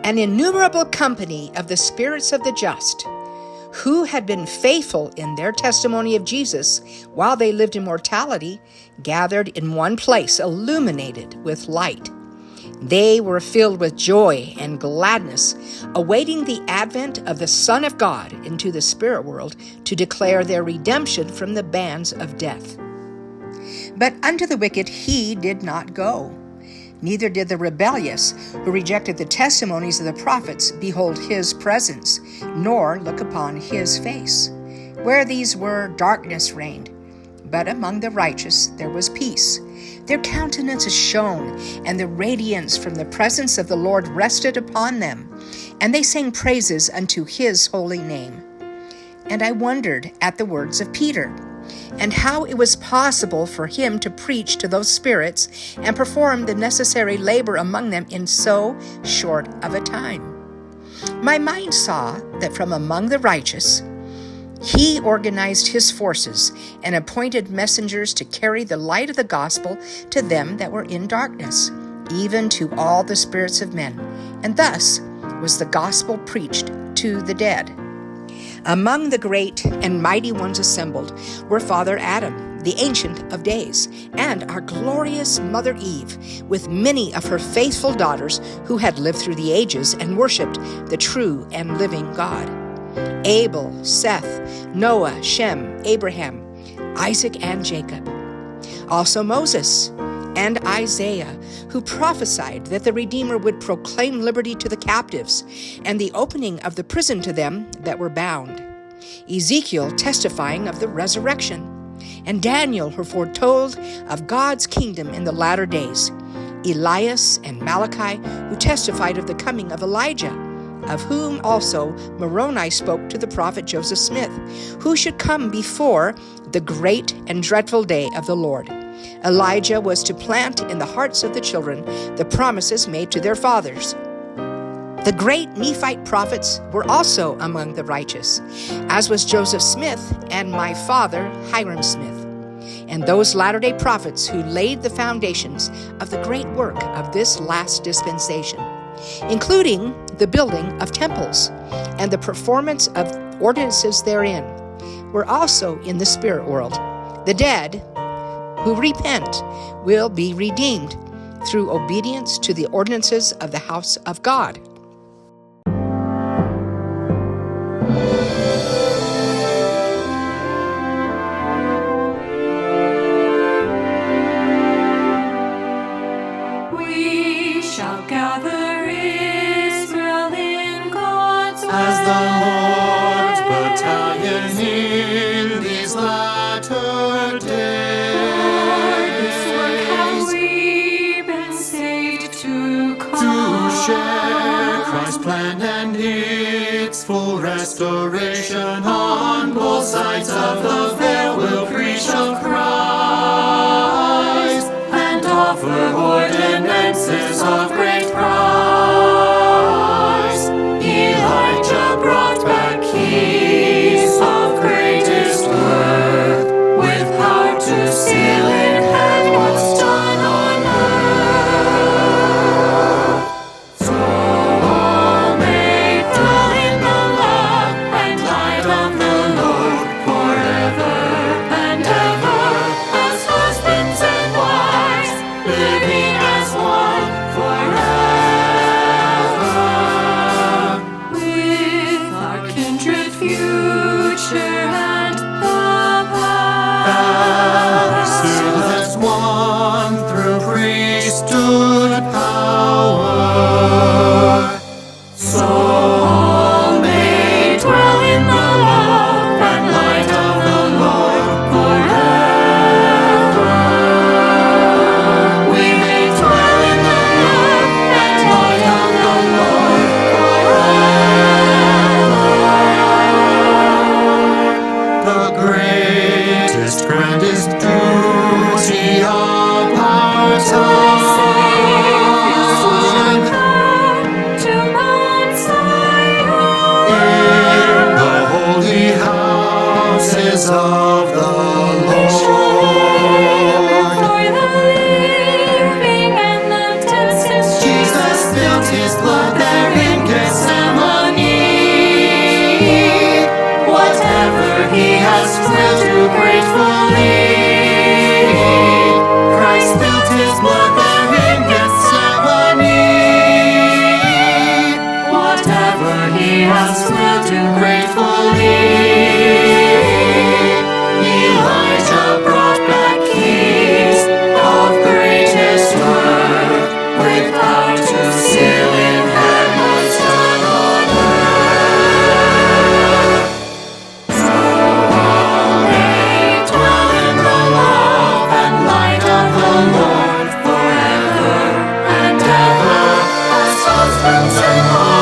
an innumerable company of the spirits of the just, who had been faithful in their testimony of Jesus while they lived in mortality, gathered in one place, illuminated with light. They were filled with joy and gladness, awaiting the advent of the Son of God into the spirit world to declare their redemption from the bands of death. But unto the wicked he did not go, neither did the rebellious, who rejected the testimonies of the prophets, behold his presence, nor look upon his face. Where these were, darkness reigned, but among the righteous there was peace. Their countenances shone, and the radiance from the presence of the Lord rested upon them, and they sang praises unto his holy name. And I wondered at the words of Peter, and how it was possible for him to preach to those spirits and perform the necessary labor among them in so short of a time. My mind saw that from among the righteous, he organized his forces and appointed messengers to carry the light of the gospel to them that were in darkness, even to all the spirits of men. And thus was the gospel preached to the dead. Among the great and mighty ones assembled were Father Adam, the Ancient of Days, and our glorious Mother Eve, with many of her faithful daughters who had lived through the ages and worshipped the true and living God. Abel, Seth, Noah, Shem, Abraham, Isaac, and Jacob. Also Moses and Isaiah, who prophesied that the Redeemer would proclaim liberty to the captives and the opening of the prison to them that were bound. Ezekiel testifying of the resurrection, and Daniel, who foretold of God's kingdom in the latter days. Elias and Malachi, who testified of the coming of Elijah, of whom also Moroni spoke to the prophet Joseph Smith, who should come before the great and dreadful day of the Lord. Elijah was to plant in the hearts of the children the promises made to their fathers. The great Nephite prophets were also among the righteous, as was Joseph Smith and my father Hiram Smith, and those latter-day prophets who laid the foundations of the great work of this last dispensation, including the building of temples and the performance of ordinances therein, were also in the spirit world. The dead who repent will be redeemed through obedience to the ordinances of the house of God. We shall gather Israel in God's way. As the Lord's battalion in these latter days. For this work have we been saved to Share Christ's plan and its full restoration. On both sides of the veil we'll preach of Christ and offer ordinances of great price. Elijah brought back keys of greatest worth, with power to seal in heaven what's done on earth. So may dwell in the love and light of the Lord forever. he has will to gratefully. Christ spilled his blood there in Gethsemane. Whatever he has will to gratefully. Elijah brought back keys of greatest worth, with power to seal in heaven's done on earth. So all may dwell in the love and light of the Lord forever and ever, as husbands and wives.